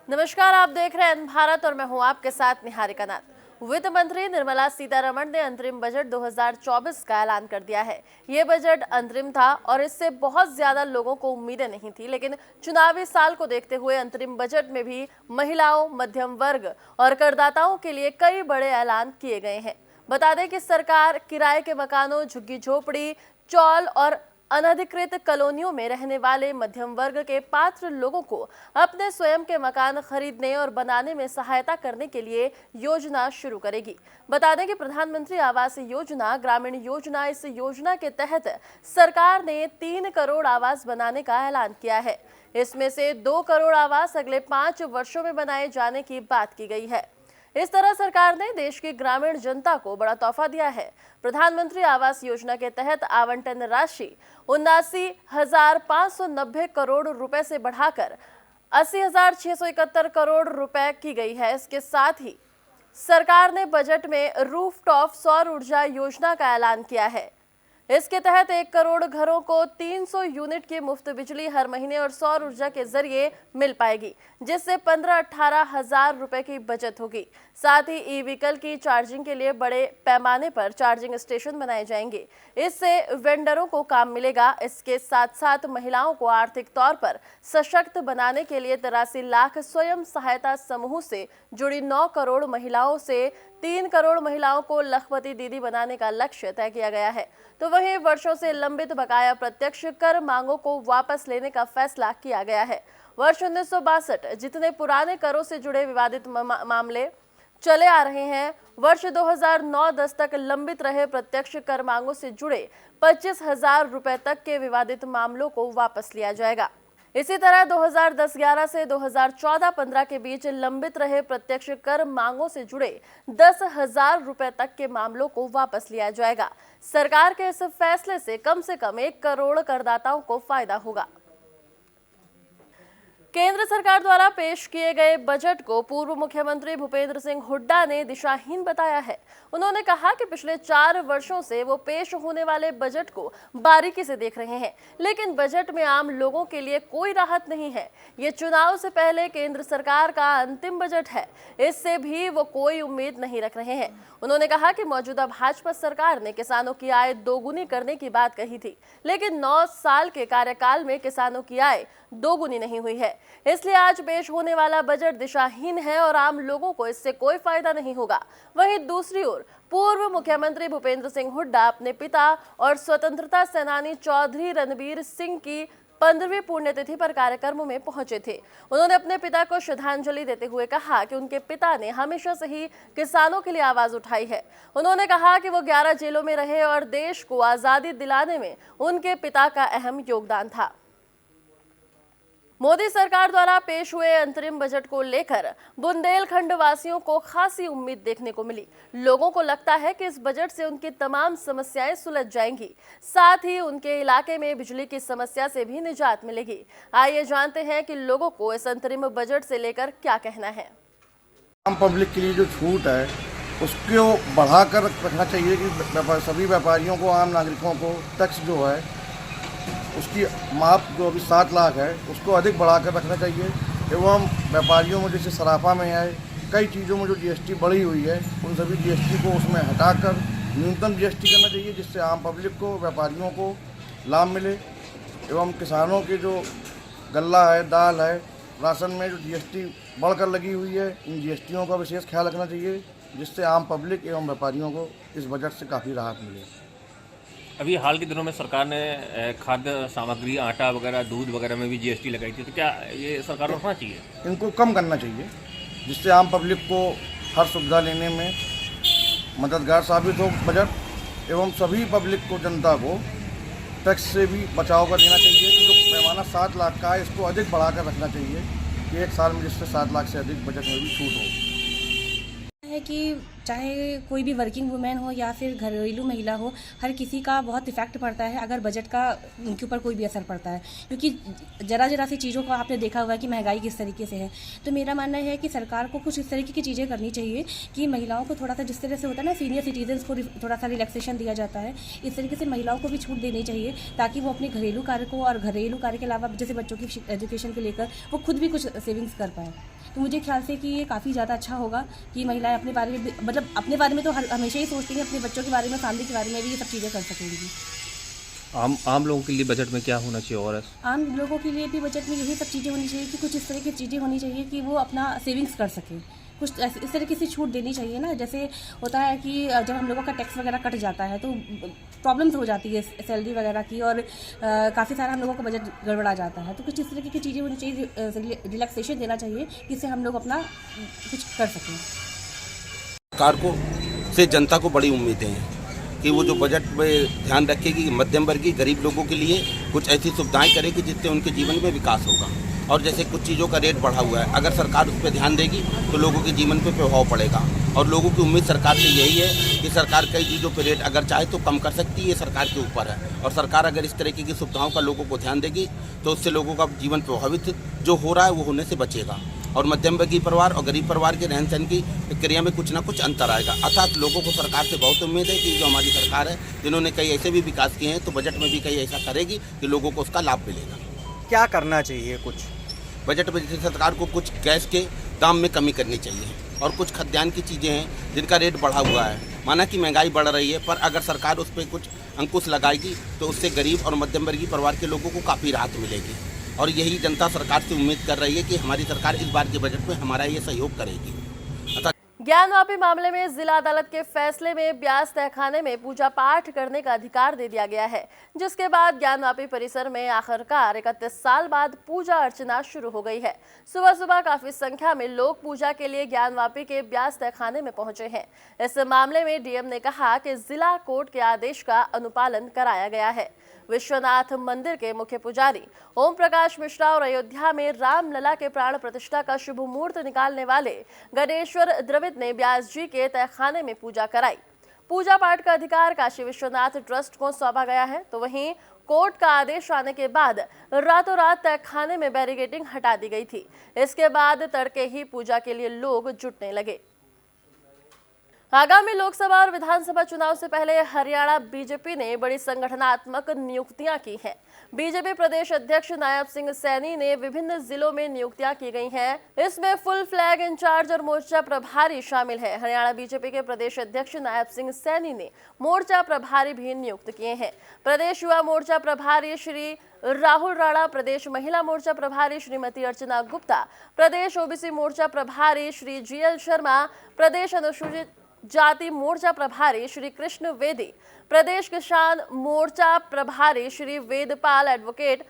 नमस्कार, आप देख रहे हैं भारत और मैं हूं आपके साथ निहारिका नाथ। वित्त मंत्री निर्मला सीतारमण ने अंतरिम बजट 2024 का ऐलान कर दिया है। ये बजट अंतरिम था और इससे बहुत ज्यादा लोगों को उम्मीदें नहीं थी, लेकिन चुनावी साल को देखते हुए अंतरिम बजट में भी महिलाओं, मध्यम वर्ग और करदाताओं के लिए कई बड़े ऐलान किए गए हैं। बता दें कि सरकार किराए के मकानों, झुग्गी झोपड़ी, चौल और अनधिकृत कॉलोनियों में रहने वाले मध्यम वर्ग के पात्र लोगों को अपने स्वयं के मकान खरीदने और बनाने में सहायता करने के लिए योजना शुरू करेगी। बता दें कि प्रधानमंत्री आवास योजना, ग्रामीण योजना, इस योजना के तहत सरकार ने 3 करोड़ आवास बनाने का ऐलान किया है। इसमें से 2 करोड़ आवास अगले 5 वर्षों में बनाए जाने की बात की गई है। इस तरह सरकार ने देश की ग्रामीण जनता को बड़ा तोहफा दिया है। प्रधानमंत्री आवास योजना के तहत आवंटन राशि 79,590 करोड़ रुपए से बढ़ाकर 80,671 करोड़ रुपए की गई है। इसके साथ ही सरकार ने बजट में रूफटॉप सौर ऊर्जा योजना का ऐलान किया है। इसके तहत 1 करोड़ घरों को 300 यूनिट की मुफ्त बिजली हर महीने और सौर ऊर्जा के जरिए मिल पाएगी, जिससे 15-18 हजार रुपए की बचत होगी। साथ ही ई व्हीकल की चार्जिंग के लिए बड़े पैमाने पर चार्जिंग स्टेशन बनाए जाएंगे। इससे वेंडरों को काम मिलेगा। इसके साथ साथ महिलाओं को आर्थिक तौर पर सशक्त बनाने के लिए 83 लाख स्वयं सहायता समूह से जुड़ी 9 करोड़ महिलाओं से 3 करोड़ महिलाओं को लखपति दीदी बनाने का लक्ष्य तय किया गया है। तो वहीं वर्षों से लंबित बकाया प्रत्यक्ष कर मांगों को वापस लेने का फैसला किया गया है। वर्ष 1962 जितने पुराने करों से जुड़े विवादित मामले चले आ रहे हैं, वर्ष 2009-10 तक लंबित रहे प्रत्यक्ष कर मांगों से जुड़े 25,000 रुपए तक के विवादित मामलों को वापस लिया जाएगा। इसी तरह 2010-11 से 2014-15 के बीच लंबित रहे प्रत्यक्ष कर मांगों से जुड़े 10,000 रुपए तक के मामलों को वापस लिया जाएगा। सरकार के इस फैसले से कम 1 करोड़ करदाताओं को फायदा होगा। केंद्र सरकार द्वारा पेश किए गए बजट को पूर्व मुख्यमंत्री भूपेंद्र सिंह हुड्डा ने दिशाहीन बताया है। उन्होंने कहा कि पिछले 4 वर्षों से वो पेश होने वाले बजट को बारीकी से देख रहे हैं, लेकिन बजट में आम लोगों के लिए कोई राहत नहीं है। ये चुनाव से पहले केंद्र सरकार का अंतिम बजट है, इससे भी वो कोई उम्मीद नहीं रख रहे हैं। उन्होंने कहा कि मौजूदा भाजपा सरकार ने किसानों की आय दोगुनी करने की बात कही थी, लेकिन 9 साल के कार्यकाल में किसानों की आय दोगुनी नहीं हुई है। इसलिए आज पेश होने वाला बजट दिशाहीन है और आम लोगों को इससे कोई फायदा नहीं होगा। वहीं दूसरी ओर पूर्व मुख्यमंत्री भूपेंद्र सिंह हुड्डा अपने पिता और स्वतंत्रता सेनानी चौधरी रणबीर सिंह की 15वीं पुण्यतिथि पर कार्यक्रमों में पहुंचे थे। उन्होंने अपने पिता को श्रद्धांजलि देते हुए कहा कि उनके पिता ने हमेशा से ही किसानों के लिए आवाज उठाई है। उन्होंने कहा कि वो 11 जेलों में रहे और देश को आजादी दिलाने में उनके पिता का अहम योगदान था। मोदी सरकार द्वारा पेश हुए अंतरिम बजट को लेकर बुंदेलखंड वासियों को खासी उम्मीद देखने को मिली। लोगों को लगता है कि इस बजट से उनकी तमाम समस्याएं सुलझ जाएंगी, साथ ही उनके इलाके में बिजली की समस्या से भी निजात मिलेगी। आइए जानते हैं कि लोगों को इस अंतरिम बजट से लेकर क्या कहना है। आम पब्लिक के लिए जो छूट है उसको बढ़ाकर रखना चाहिए कि सभी व्यापारियों को, आम नागरिकों को टैक्स जो है उसकी माप जो अभी 7 लाख है उसको अधिक बढ़ाकर रखना चाहिए। एवं व्यापारियों में जैसे सराफा में है, कई चीज़ों में जो जीएसटी बढ़ी हुई है उन सभी जीएसटी को उसमें हटाकर न्यूनतम जीएसटी करना चाहिए, जिससे आम पब्लिक को, व्यापारियों को लाभ मिले। एवं किसानों के जो गल्ला है, दाल है, राशन में जो जीएसटी बढ़कर लगी हुई है, इन जीएसटियों का विशेष ख्याल रखना चाहिए, जिससे आम पब्लिक एवं व्यापारियों को इस बजट से काफ़ी राहत मिले। अभी हाल के दिनों में सरकार ने खाद्य सामग्री, आटा वगैरह, दूध वगैरह में भी जीएसटी लगाई थी, तो क्या ये सरकार को रखना चाहिए? इनको कम करना चाहिए, जिससे आम पब्लिक को हर सुविधा लेने में मददगार साबित हो बजट। एवं सभी पब्लिक को, जनता को टैक्स से भी बचाव कर देना चाहिए। जो पैमाना 7 लाख का है इसको अधिक बढ़ाकर रखना चाहिए कि 1 साल में जिससे 7 लाख से अधिक बजट में भी छूट हो। है कि चाहे कोई भी वर्किंग वुमेन हो या फिर घरेलू महिला हो, हर किसी का बहुत इफेक्ट पड़ता है अगर बजट का उनके ऊपर कोई भी असर पड़ता है, क्योंकि ज़रा सी चीज़ों को आपने देखा हुआ है कि महंगाई किस तरीके से है। तो मेरा मानना है कि सरकार को कुछ इस तरीके की चीज़ें करनी चाहिए कि महिलाओं को थोड़ा सा, जिस तरह से होता है ना सीनियर सिटीजन्स को थोड़ा सा रिलैक्सेशन दिया जाता है, इस तरीके से महिलाओं को भी छूट देनी चाहिए ताकि वो अपने घरेलू कार्य को और घरेलू कार्य के अलावा जैसे बच्चों की एजुकेशन को लेकर वो खुद भी कुछ सेविंग्स कर पाए। तो मुझे ख्याल से कि ये काफ़ी ज़्यादा अच्छा होगा कि महिलाएं अपने बारे में मतलब अपने बारे में तो हमेशा ही सोचती हैं, अपने बच्चों के बारे में, फैमिली के बारे में भी ये सब चीज़ें कर सकेंगी। आम लोगों के लिए बजट में क्या होना चाहिए और आम लोगों के लिए भी बजट में यही सब चीज़ें होनी चाहिए कि कुछ इस तरह की चीज़ें होनी चाहिए कि वो अपना सेविंग्स कर सकें। कुछ इस तरह की सी छूट देनी चाहिए ना, जैसे होता है कि जब हम लोगों का टैक्स वगैरह कट जाता है तो प्रॉब्लम्स हो जाती है सैलरी वगैरह की, और काफ़ी सारा हम लोगों का बजट गड़बड़ा जाता है। तो कुछ इस तरह की चीज़ें होनी चाहिए, रिलैक्सेशन देना चाहिए जिससे हम लोग अपना कुछ कर सकें। सरकार को से जनता को बड़ी उम्मीदें हैं कि वो जो बजट में ध्यान रखेगी मध्यम वर्गीय गरीब लोगों के लिए कुछ ऐसी सुविधाएं करेगी जिससे उनके जीवन में विकास होगा। और जैसे कुछ चीज़ों का रेट बढ़ा हुआ है, अगर सरकार उस पर ध्यान देगी तो लोगों के जीवन पे प्रभाव पड़ेगा। और लोगों की उम्मीद सरकार से यही है कि सरकार कई चीज़ों पे रेट अगर चाहे तो कम कर सकती है, ये सरकार के ऊपर है। और सरकार अगर इस तरीके की सुविधाओं का लोगों को ध्यान देगी तो उससे लोगों का जीवन प्रभावित जो हो रहा है वो होने से बचेगा। और मध्यम वर्गीय परिवार और गरीब परिवार के रहन सहन की प्रक्रिया में कुछ ना कुछ अंतर आएगा। अर्थात लोगों को सरकार से बहुत उम्मीद है कि जो हमारी सरकार है, जिन्होंने कई ऐसे भी विकास किए हैं, तो बजट में भी कई ऐसा करेगी कि लोगों को उसका लाभ मिलेगा। क्या करना चाहिए? कुछ बजट में जैसे सरकार को कुछ गैस के दाम में कमी करनी चाहिए, और कुछ खाद्यान्न की चीज़ें हैं जिनका रेट बढ़ा हुआ है। माना कि महंगाई बढ़ रही है, पर अगर सरकार उस पर कुछ अंकुश लगाएगी तो उससे गरीब और मध्यम वर्गीय परिवार के लोगों को काफ़ी राहत मिलेगी। और यही जनता सरकार से उम्मीद कर रही है कि हमारी सरकार इस बार के बजट में हमारा ये सहयोग करेगी। ज्ञानवापी मामले में जिला अदालत के फैसले में ब्यास तहखाने में पूजा पाठ करने का अधिकार दे दिया गया है, जिसके बाद ज्ञानवापी परिसर में आखिरकार 31 साल बाद पूजा अर्चना शुरू हो गई है। सुबह सुबह काफी संख्या में लोग पूजा के लिए ज्ञानवापी के ब्यास तहखाने में पहुंचे हैं। इस मामले में डीएम ने कहा कि जिला कोर्ट के आदेश का अनुपालन कराया गया है। विश्वनाथ मंदिर के मुख्य पुजारी ओम प्रकाश मिश्रा और अयोध्या में रामलला के प्राण प्रतिष्ठा का शुभ मुहूर्त निकालने वाले गणेश्वर द्रविड़ ने ब्यास जी के तहखाने में पूजा कराई। पूजा पाठ का अधिकार काशी विश्वनाथ ट्रस्ट को सौंपा गया है, तो वहीं कोर्ट का आदेश आने के बाद रातों रात तहखाने में बैरिकेडिंग हटा दी गई थी। इसके बाद तड़के ही पूजा के लिए लोग जुटने लगे। आगामी लोकसभा और विधानसभा चुनाव से पहले हरियाणा बीजेपी ने बड़ी संगठनात्मक नियुक्तियां की हैं। बीजेपी प्रदेश अध्यक्ष नायब सिंह सैनी ने विभिन्न जिलों में नियुक्तियां की गई हैं। इसमें फुल फ्लैग इंचार्ज और मोर्चा प्रभारी शामिल है। हरियाणा बीजेपी के प्रदेश अध्यक्ष नायब सिंह सैनी ने मोर्चा प्रभारी भी नियुक्त किए हैं। प्रदेश युवा मोर्चा प्रभारी श्री राहुल राणा, प्रदेश महिला मोर्चा प्रभारी श्रीमती अर्चना गुप्ता, प्रदेश ओबीसी मोर्चा प्रभारी श्री जीएल शर्मा, प्रदेश अनुसूचित जाति मोर्चा प्रभारी श्री कृष्ण वेदी, प्रदेश किसान मोर्चा प्रभारी श्री वेदपाल एडवोकेट,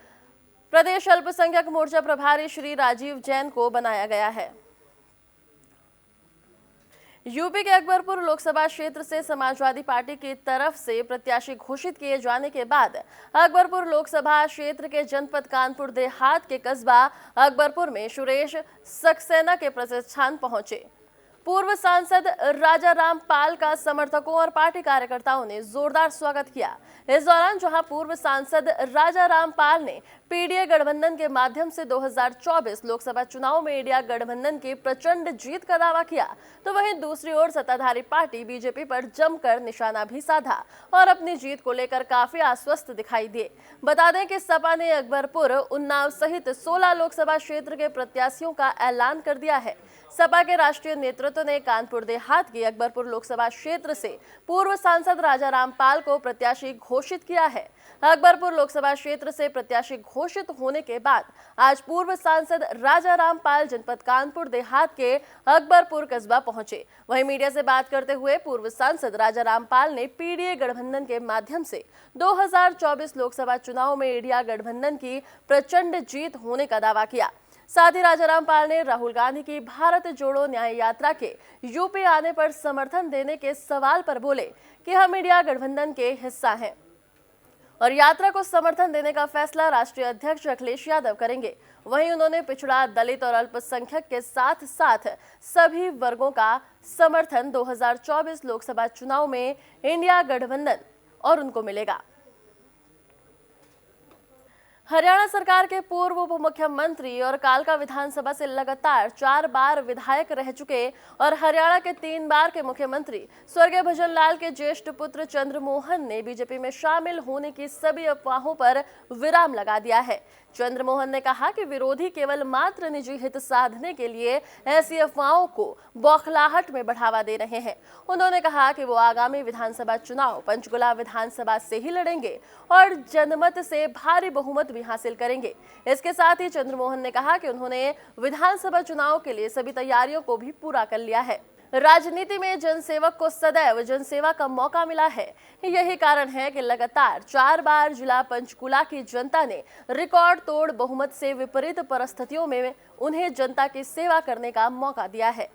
प्रदेश अल्पसंख्यक मोर्चा प्रभारी श्री राजीव जैन को बनाया गया है। यूपी के अकबरपुर लोकसभा क्षेत्र से समाजवादी पार्टी की तरफ से प्रत्याशी घोषित किए जाने के बाद अकबरपुर लोकसभा क्षेत्र के जनपद कानपुर देहात के कस्बा अकबरपुर में सुरेश सक्सेना के प्रतिष्ठान पहुंचे। पूर्व सांसद राजा राम पाल का समर्थकों और पार्टी कार्यकर्ताओं ने जोरदार स्वागत किया। इस दौरान जहां पूर्व सांसद राजा राम पाल ने पीडीए गठबंधन के माध्यम से 2024 लोकसभा चुनाव में इंडिया गठबंधन की प्रचंड जीत का दावा किया, तो वहीं दूसरी ओर सत्ताधारी पार्टी बीजेपी पर जमकर निशाना भी साधा और अपनी जीत को लेकर काफी आश्वस्त दिखाई दिए। बता दें कि सपा ने अकबरपुर, उन्नाव सहित 16 लोकसभा क्षेत्र के प्रत्याशियों का ऐलान कर दिया है। सपा के राष्ट्रीय नेतृत्व ने कानपुर देहात की अकबरपुर लोकसभा क्षेत्र से पूर्व सांसद राजा राम पाल को प्रत्याशी घोषित किया है। अकबरपुर लोकसभा क्षेत्र से प्रत्याशी घोषित होने के बाद आज पूर्व सांसद राजा राम पाल जनपद कानपुर देहात के अकबरपुर कस्बा पहुंचे। वहीं मीडिया से बात करते हुए पूर्व सांसद राजा राम पाल ने पीडीए गठबंधन के माध्यम से 2024 लोकसभा चुनाव में इंडिया गठबंधन की प्रचंड जीत होने का दावा किया। साथ ही राजा राम पाल ने राहुल गांधी की भारत जोड़ो न्याय यात्रा के यूपी आने पर समर्थन देने के सवाल पर बोले कि हम इंडिया गठबंधन के हिस्सा हैं और यात्रा को समर्थन देने का फैसला राष्ट्रीय अध्यक्ष अखिलेश यादव करेंगे। वहीं उन्होंने पिछड़ा, दलित और अल्पसंख्यक के साथ साथ सभी वर्गों का समर्थन 2024 लोकसभा चुनाव में इंडिया गठबंधन और उनको मिलेगा। हरियाणा सरकार के पूर्व उप मुख्यमंत्री और कालका विधानसभा से लगातार 4 बार विधायक रह चुके और हरियाणा के 3 बार के मुख्यमंत्री स्वर्गीय भजन लाल के ज्येष्ठ पुत्र चंद्रमोहन ने बीजेपी में शामिल होने की सभी अफवाहों पर विराम लगा दिया है। चंद्रमोहन ने कहा कि विरोधी केवल मात्र निजी हित साधने के लिए ऐसी अफवाहों को बौखलाहट में बढ़ावा दे रहे हैं। उन्होंने कहा कि वो आगामी विधानसभा चुनाव पंचकुला विधानसभा से ही लड़ेंगे और जनमत से भारी बहुमत भी हासिल करेंगे। इसके साथ ही चंद्रमोहन ने कहा कि उन्होंने विधानसभा चुनाव के लिए सभी तैयारियों को भी पूरा कर लिया है। राजनीति में जनसेवक को सदैव जनसेवा का मौका मिला है। यही कारण है कि लगातार 4 बार जिला पंचकुला की जनता ने रिकॉर्ड तोड़ बहुमत से विपरीत परिस्थितियों में उन्हें जनता की सेवा करने का मौका दिया है।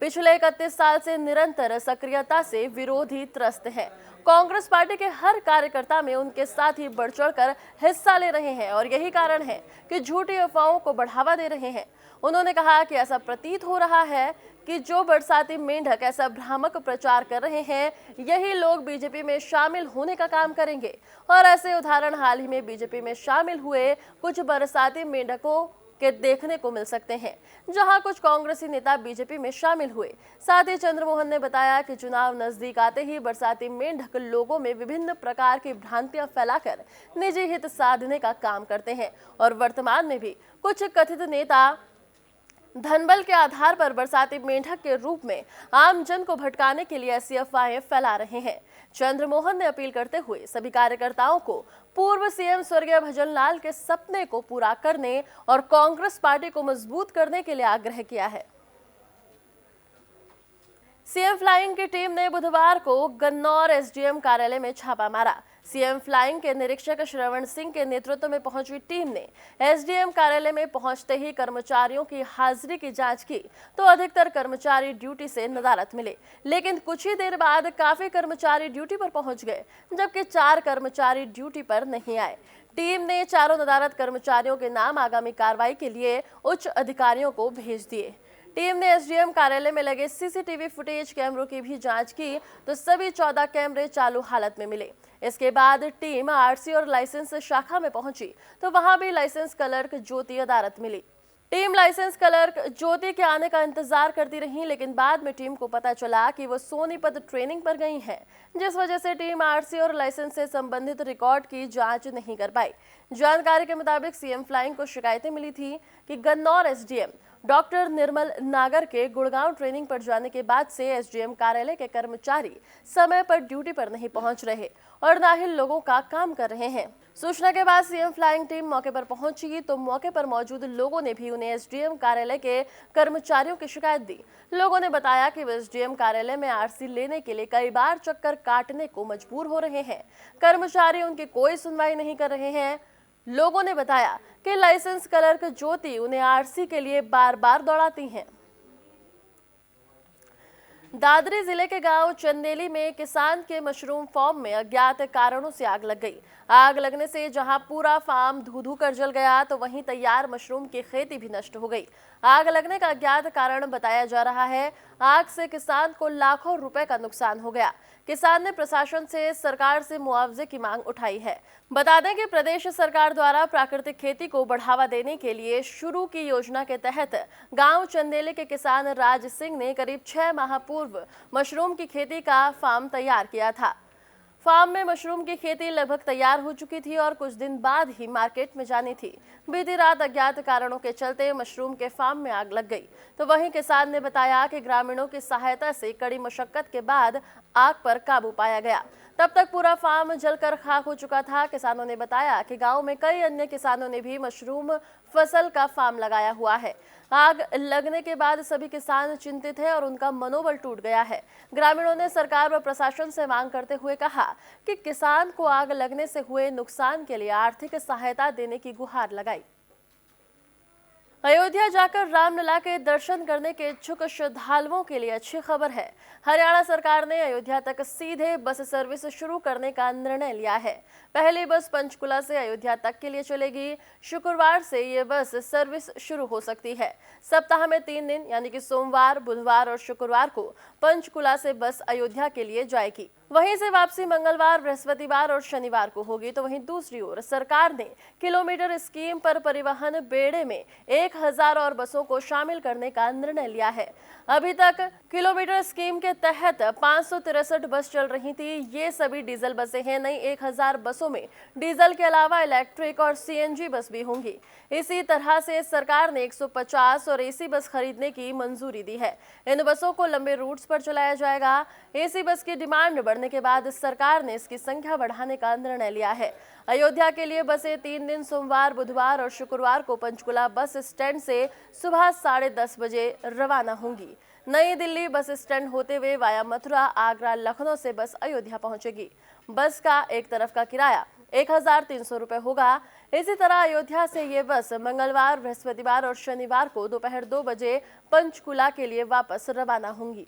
पिछले 31 साल से निरंतर सक्रियता से विरोधी त्रस्त हैं। कांग्रेस पार्टी के हर कार्यकर्ता में उनके साथ ही बढ़ चढ़कर हिस्सा ले रहे हैं और यही कारण है कि झूठी अफवाहों को बढ़ावा दे रहे हैं। उन्होंने कहा कि ऐसा प्रतीत हो रहा है कि जो बरसाती मेंढक ऐसा भ्रामक प्रचार कर रहे हैं, यही लोग बीजेपी में शामिल होने का काम करेंगे। और ऐसे उदाहरण हाल ही में बीजेपी में शामिल हुए कुछ बरसाती मेंढकों के देखने को मिल सकते हैं, जहां कुछ कांग्रेसी नेता बीजेपी में शामिल हुए। साथ ही चंद्रमोहन ने बताया कि चुनाव नजदीक आते ही बरसाती मेंढक लोगों में विभिन्न प्रकार की भ्रांतियां फैलाकर निजी हित साधने का काम करते हैं और वर्तमान में भी कुछ कथित नेता धनबल के आधार पर बरसाती मेंढक के रूप में आम जन को भटकाने के लिए ऐसी अफवाहें फैला रहे हैं। चंद्रमोहन ने अपील करते हुए सभी कार्यकर्ताओं को पूर्व सीएम स्वर्गीय भजन लाल के सपने को पूरा करने और कांग्रेस पार्टी को मजबूत करने के लिए आग्रह किया है। सीएम फ्लाइंग की टीम ने बुधवार को गन्नौर एसडीएम कार्यालय में छापा मारा। सीएम फ्लाइंग के निरीक्षक श्रवण सिंह के नेतृत्व में पहुंची टीम ने एसडीएम कार्यालय में पहुंचते ही कर्मचारियों की हाजिरी की जांच की तो अधिकतर कर्मचारी ड्यूटी से नदारद मिले, लेकिन कुछ ही देर बाद काफी कर्मचारी ड्यूटी पर पहुंच गए, जबकि 4 कर्मचारी ड्यूटी पर नहीं आए। टीम ने चारों नदारद कर्मचारियों के नाम आगामी कार्रवाई के लिए उच्च अधिकारियों को भेज दिए। टीम ने एसडीएम कार्यालय में लगे सीसीटीवी फुटेज कैमरों की भी जांच की तो सभी 14 कैमरे चालू हालत में मिले। इसके बाद टीम आरसी और लाइसेंस शाखा में पहुंची तो वहां भी लाइसेंस क्लर्क ज्योति अदालत मिली। टीम लाइसेंस क्लर्क ज्योति के आने का इंतजार करती रही, लेकिन बाद में टीम को पता चला कि वो सोनीपत ट्रेनिंग पर गई हैं, जिस वजह से टीम आरसी और लाइसेंस से संबंधित रिकॉर्ड की जांच नहीं कर पाई। जानकारी के मुताबिक सीएम फ्लाइंग को शिकायतें मिली थी कि गन्नौर एसडीएम डॉक्टर निर्मल नागर के गुड़गांव ट्रेनिंग पर जाने के बाद से एसडीएम कार्यालय के कर्मचारी समय पर ड्यूटी पर नहीं पहुंच रहे और ना ही लोगों का काम कर रहे हैं। सूचना के बाद सीएम फ्लाइंग टीम मौके पर पहुंची तो मौके पर मौजूद लोगों ने भी उन्हें एसडीएम कार्यालय के कर्मचारियों की शिकायत दी। लोगों ने बताया कि वे एसडीएम कार्यालय में आरसी लेने के लिए कई बार चक्कर काटने को मजबूर हो रहे हैं। कर्मचारी उनकी कोई सुनवाई नहीं कर रहे हैं। लोगों ने बताया कि लाइसेंस क्लर्क ज्योति उन्हें आरसी के लिए बार बार दौड़ाती हैं। दादरी जिले के गांव चंदेली में किसान के मशरूम फार्म में अज्ञात कारणों से आग लग गई। आग लगने से जहां पूरा फार्म धू-धू कर जल गया तो वहीं तैयार मशरूम की खेती भी नष्ट हो गई। आग लगने का अज्ञात कारण बताया जा रहा है। आग से किसान को लाखों रुपए का नुकसान हो गया। किसान ने प्रशासन से सरकार से मुआवजे की मांग उठाई है। बता दें कि प्रदेश सरकार द्वारा प्राकृतिक खेती को बढ़ावा देने के लिए शुरू की योजना के तहत गांव चंदेले के किसान राज सिंह ने करीब 6 माह पूर्व मशरूम की खेती का फार्म तैयार किया था। फार्म में मशरूम की खेती लगभग तैयार हो चुकी थी और कुछ दिन बाद ही मार्केट में जानी थी। बीती रात अज्ञात कारणों के चलते मशरूम के फार्म में आग लग गई। तो वहीं किसान ने बताया कि ग्रामीणों की सहायता से कड़ी मशक्कत के बाद आग पर काबू पाया गया। तब तक पूरा फार्म जलकर खाक हो चुका था। किसानों ने बताया कि गांव में कई अन्य किसानों ने भी मशरूम फसल का फार्म लगाया हुआ है। आग लगने के बाद सभी किसान चिंतित हैं और उनका मनोबल टूट गया है। ग्रामीणों ने सरकार व प्रशासन से मांग करते हुए कहा कि किसान को आग लगने से हुए नुकसान के लिए आर्थिक सहायता देने की गुहार लगाई। अयोध्या जाकर रामलला के दर्शन करने के इच्छुक श्रद्धालुओं के लिए अच्छी खबर है। हरियाणा सरकार ने अयोध्या तक सीधे बस सर्विस शुरू करने का निर्णय लिया है। पहली बस पंचकुला से अयोध्या तक के लिए चलेगी। शुक्रवार से ये बस सर्विस शुरू हो सकती है। सप्ताह में 3 दिन यानी कि सोमवार, बुधवार और शुक्रवार को पंचकुला से बस अयोध्या के लिए जाएगी। वहीं से वापसी मंगलवार, बृहस्पतिवार और शनिवार को होगी। तो वहीं दूसरी ओर सरकार ने किलोमीटर स्कीम पर परिवहन बेड़े में 1000 और बसों को शामिल करने का निर्णय लिया है। अभी तक किलोमीटर स्कीम के तहत 563 बस चल रही थी। ये सभी डीजल बसें हैं। नई 1000 बसों में डीजल के अलावा इलेक्ट्रिक और सीएनजी बस भी होंगी। इसी तरह से सरकार ने 150 और एसी बस खरीदने की मंजूरी दी है। इन बसों को लंबे रूट्स पर चलाया जाएगा। एसी बस की डिमांड बढ़ने के बाद सरकार ने इसकी संख्या बढ़ाने का निर्णय लिया है। अयोध्या के लिए बसें 3 दिन सोमवार, बुधवार और शुक्रवार को पंचकुला बस स्टैंड से सुबह 10:30 बजे रवाना होंगी। नई दिल्ली बस स्टैंड होते हुए वाया मथुरा, आगरा, लखनऊ से बस अयोध्या पहुंचेगी। बस का एक तरफ का किराया 1300 रुपए होगा। इसी तरह अयोध्या से ये बस मंगलवार, बृहस्पतिवार और शनिवार को दोपहर 2 बजे पंचकुला के लिए वापस रवाना होंगी।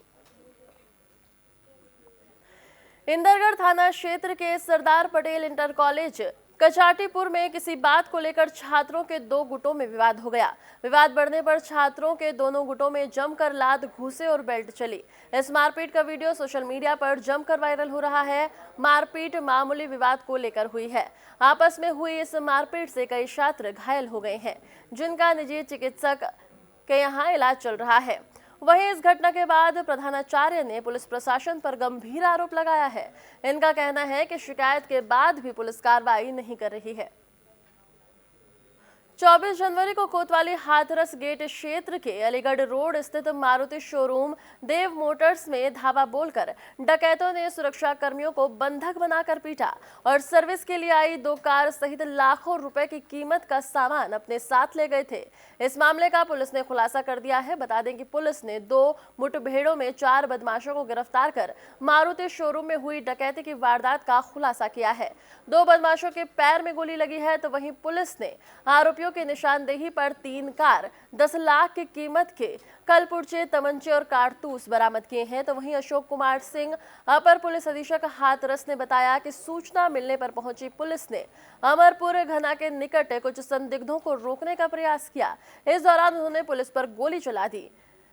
इंदरगढ़ थाना क्षेत्र के सरदार पटेल इंटर कॉलेज कचाटीपुर में किसी बात को लेकर छात्रों के 2 गुटों में विवाद हो गया। विवाद बढ़ने पर छात्रों के दोनों गुटों में जमकर लात, घूंसे और बेल्ट चली। इस मारपीट का वीडियो सोशल मीडिया पर जमकर वायरल हो रहा है। मारपीट मामूली विवाद को लेकर हुई है। आपस में हुई इस मारपीट से कई छात्र घायल हो गए हैं, जिनका निजी चिकित्सक के यहाँ इलाज चल रहा है। वहीं इस घटना के बाद प्रधानाचार्य ने पुलिस प्रशासन पर गंभीर आरोप लगाया है। इनका कहना है कि शिकायत के बाद भी पुलिस कार्रवाई नहीं कर रही है। 24 जनवरी को कोतवाली हाथरस गेट क्षेत्र के अलीगढ़ रोड स्थित मारुति शोरूम देव मोटर्स में धावा बोलकर डकैतों ने सुरक्षा कर्मियों को बंधक बनाकर पीटा और सर्विस के लिए आई 2 कार सहित लाखों रुपए की कीमत का सामान अपने साथ ले गए थे। इस मामले का पुलिस ने खुलासा कर दिया है। बता दें कि पुलिस ने 2 मुठभेड़ों में 4 बदमाशों को गिरफ्तार कर मारुति शोरूम में हुई डकैती की वारदात का खुलासा किया है। 2 बदमाशों के पैर में गोली लगी है। तो वहीं पुलिस ने आरोपियों की निशानदेही पर 3 कार, 10 लाख की कीमत के कलपुर्जे, तमंचे और कारतूस बरामद किए हैं। तो वहीं अशोक कुमार सिंह, अपर पुलिस अधीक्षक हाथरस ने बताया कि सूचना मिलने पर पहुंची पुलिस ने अमरपुर घना के निकट कुछ संदिग्धों को रोकने का प्रयास किया। इस दौरान उन्होंने पुलिस पर गोली चला दी।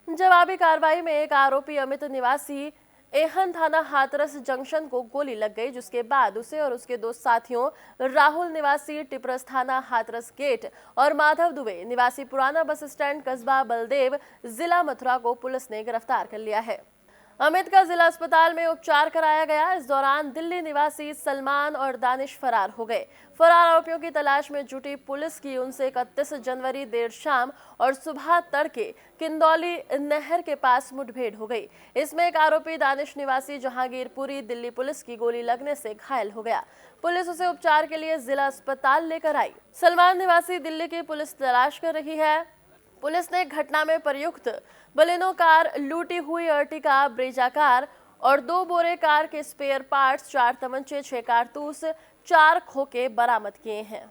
जवाबी कार्रवाई में एक आरोपी अमित निवासी एहन थाना हाथरस जंक्शन को गोली लग गई, जिसके बाद उसे और उसके 2 साथियों राहुल निवासी टिपरस थाना हाथरस गेट और माधव दुबे निवासी पुराना बस स्टैंड कस्बा बलदेव जिला मथुरा को पुलिस ने गिरफ्तार कर लिया है। अमित का जिला अस्पताल में उपचार कराया गया। इस दौरान दिल्ली निवासी सलमान और दानिश फरार हो गए। फरार आरोपियों की तलाश में जुटी पुलिस की उनसे 31 जनवरी देर शाम और सुबह तड़के किंदौली नहर के पास मुठभेड़ हो गई। इसमें एक आरोपी दानिश निवासी जहांगीरपुरी दिल्ली पुलिस की गोली लगने से घायल हो गया। पुलिस उसे उपचार के लिए जिला अस्पताल लेकर आई। सलमान निवासी दिल्ली की पुलिस तलाश कर रही है। पुलिस ने घटना में प्रयुक्त बलेनो कार, लूटी हुई अर्टिगा ब्रेजा कार और 2 बोरे कार के स्पेयर पार्ट्स, 4 तमंचे, 6 कारतूस, 4 खोखे बरामद किए हैं।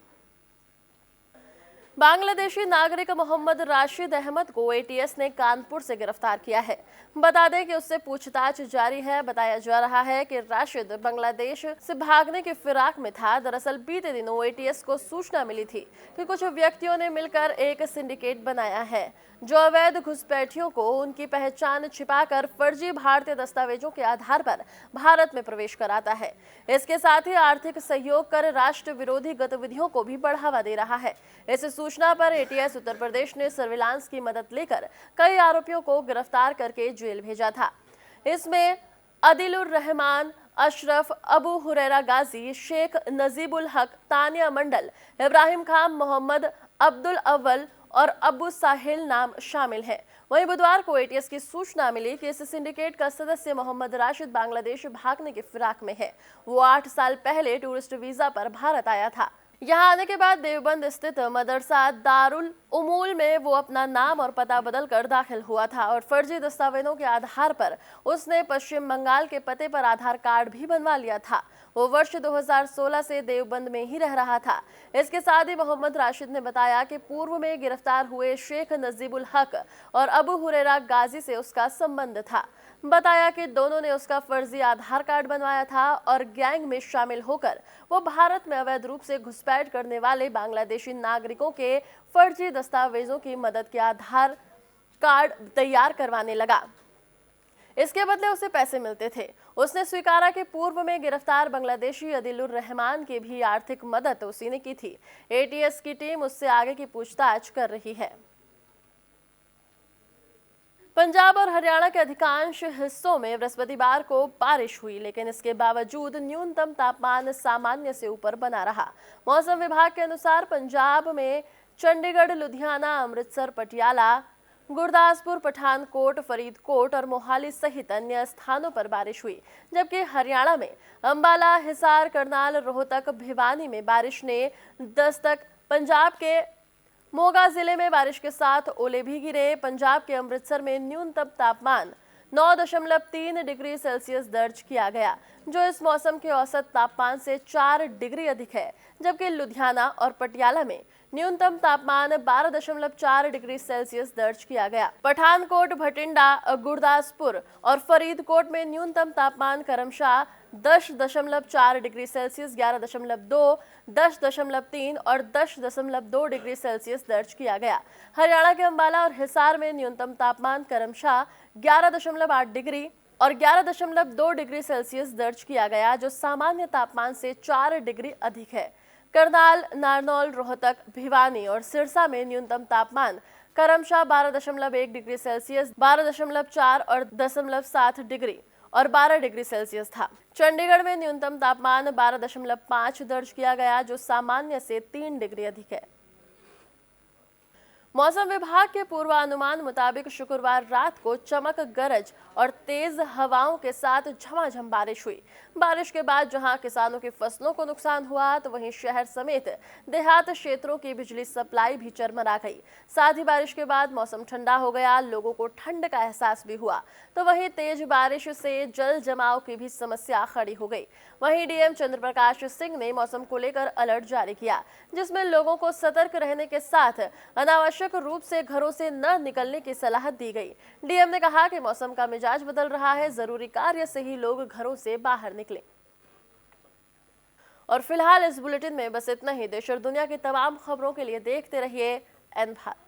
बांग्लादेशी नागरिक मोहम्मद राशिद अहमद को एटीएस ने कानपुर से गिरफ्तार किया है। बता दें कि उससे पूछताछ जारी है। बताया जा रहा है कि राशिद बांग्लादेश से भागने की फिराक में था। दरअसल बीते दिनों एटीएस को सूचना मिली थी कि कुछ व्यक्तियों ने मिलकर एक सिंडिकेट बनाया है, जो अवैध घुसपैठियों को उनकी पहचान छिपाकर फर्जी भारतीय दस्तावेजों के आधार पर भारत में प्रवेश कराता है। इसके साथ ही आर्थिक सहयोग कर राष्ट्र विरोधी गतिविधियों को भी बढ़ावा दे रहा है। इस सूचना पर एटीएस उत्तर प्रदेश ने सर्विलांस की मदद लेकर कई आरोपियों को गिरफ्तार करके जेल भेजा था। इसमें अदिलुर रहमान, अशरफ, अबू हुरैरा गाजी, शेख नजीबुल हक, तानिया मंडल, इब्राहिम खान, मोहम्मद अब्दुल अव्वल और अबू साहिल नाम शामिल हैं। वहीं बुधवार को एटीएस की सूचना मिली कि इस सिंडिकेट का सदस्य मोहम्मद राशिद बांग्लादेश भागने की फिराक में है। वो 8 साल पहले टूरिस्ट वीजा पर भारत आया था। यहाँ आने के बाद देवबंद स्थित मदरसा दारुल उमूल में वो अपना नाम और पता बदलकर दाखिल हुआ था और फर्जी दस्तावेजों के आधार पर उसने पश्चिम बंगाल के पते पर आधार कार्ड भी बनवा लिया था। वो वर्ष 2016 से देवबंद में ही रह रहा था। इसके साथ ही मोहम्मद राशिद ने बताया कि पूर्व में गिरफ्तार हुए शेख नजीबुल हक और अबू हुरैरा गाजी से उसका संबंध था। बताया कि दोनों ने उसका फर्जी आधार कार्ड बनवाया था और गैंग में शामिल होकर वो भारत में अवैध रूप से घुसपैठ करने वाले बांग्लादेशी नागरिकों के फर्जी दस्तावेजों की मदद के आधार कार्ड तैयार करवाने लगा। इसके बदले उसे पैसे मिलते थे। उसने स्वीकारा कि पूर्व में गिरफ्तार बांग्लादेशी अदिलुर रहमान की भी आर्थिक मदद उसी ने की थी। एटीएस की टीम उससे आगे की पूछताछ कर रही है। पंजाब और हरियाणा के अधिकांश हिस्सों में बृहस्पतिवार को बारिश हुई, लेकिन इसके बावजूद न्यूनतम तापमान सामान्य से ऊपर बना रहा। मौसम विभाग के अनुसार पंजाब में चंडीगढ़, लुधियाना, अमृतसर, पटियाला, गुरदासपुर, पठानकोट, फरीदकोट और मोहाली सहित अन्य स्थानों पर बारिश हुई, जबकि हरियाणा में अंबाला, हिसार, करनाल, रोहतक, भिवानी में बारिश ने दस्तक। पंजाब के मोगा जिले में बारिश के साथ ओले भी गिरे। पंजाब के अमृतसर में न्यूनतम तापमान 9.3 डिग्री सेल्सियस दर्ज किया गया, जो इस मौसम के औसत तापमान से 4 डिग्री अधिक है, जबकि लुधियाना और पटियाला में न्यूनतम तापमान 12.4 डिग्री सेल्सियस दर्ज किया गया। पठानकोट, भटिंडा, गुरदासपुर और फरीदकोट में न्यूनतम तापमान क्रमशः 10.4 डिग्री सेल्सियस, 11.2, 10.3 और 10.2 डिग्री सेल्सियस दर्ज किया गया। हरियाणा के अंबाला और हिसार में न्यूनतम तापमान क्रमशः 11.8 डिग्री और 11.2 डिग्री सेल्सियस दर्ज किया गया, जो सामान्य तापमान से 4 डिग्री अधिक है। करनाल, नारनौल, रोहतक, भिवानी और सिरसा में न्यूनतम तापमान क्रमशः 12.1 डिग्री सेल्सियस, 12.4 और 10.7 डिग्री और 12 डिग्री सेल्सियस था। चंडीगढ़ में न्यूनतम तापमान 12.5 दर्ज किया गया, जो सामान्य से 3 डिग्री अधिक है। मौसम विभाग के पूर्वानुमान मुताबिक शुक्रवार रात को चमक, गरज और तेज हवाओं के साथ झमाझम बारिश हुई। बारिश के बाद जहां किसानों की फसलों को नुकसान हुआ, तो वहीं शहर समेत देहात क्षेत्रों की बिजली सप्लाई भी चरमरा गई। साथ ही बारिश के बाद मौसम ठंडा हो गया, लोगों को ठंड का एहसास भी हुआ। तो वहीं तेज बारिश से जल जमाव की भी समस्या खड़ी हो गई। वहीं डीएम चंद्रप्रकाश सिंह ने मौसम को लेकर अलर्ट जारी किया, जिसमें लोगों को सतर्क रहने के साथ अनावश्यक रूप से घरों से न निकलने की सलाह दी गई। डीएम ने कहा कि मौसम का मिजाज बदल रहा है, जरूरी कार्य से ही लोग घरों से बाहर निकलें। और फिलहाल इस बुलेटिन में बस इतना ही। देश और दुनिया की तमाम खबरों के लिए देखते रहिए एन भारत।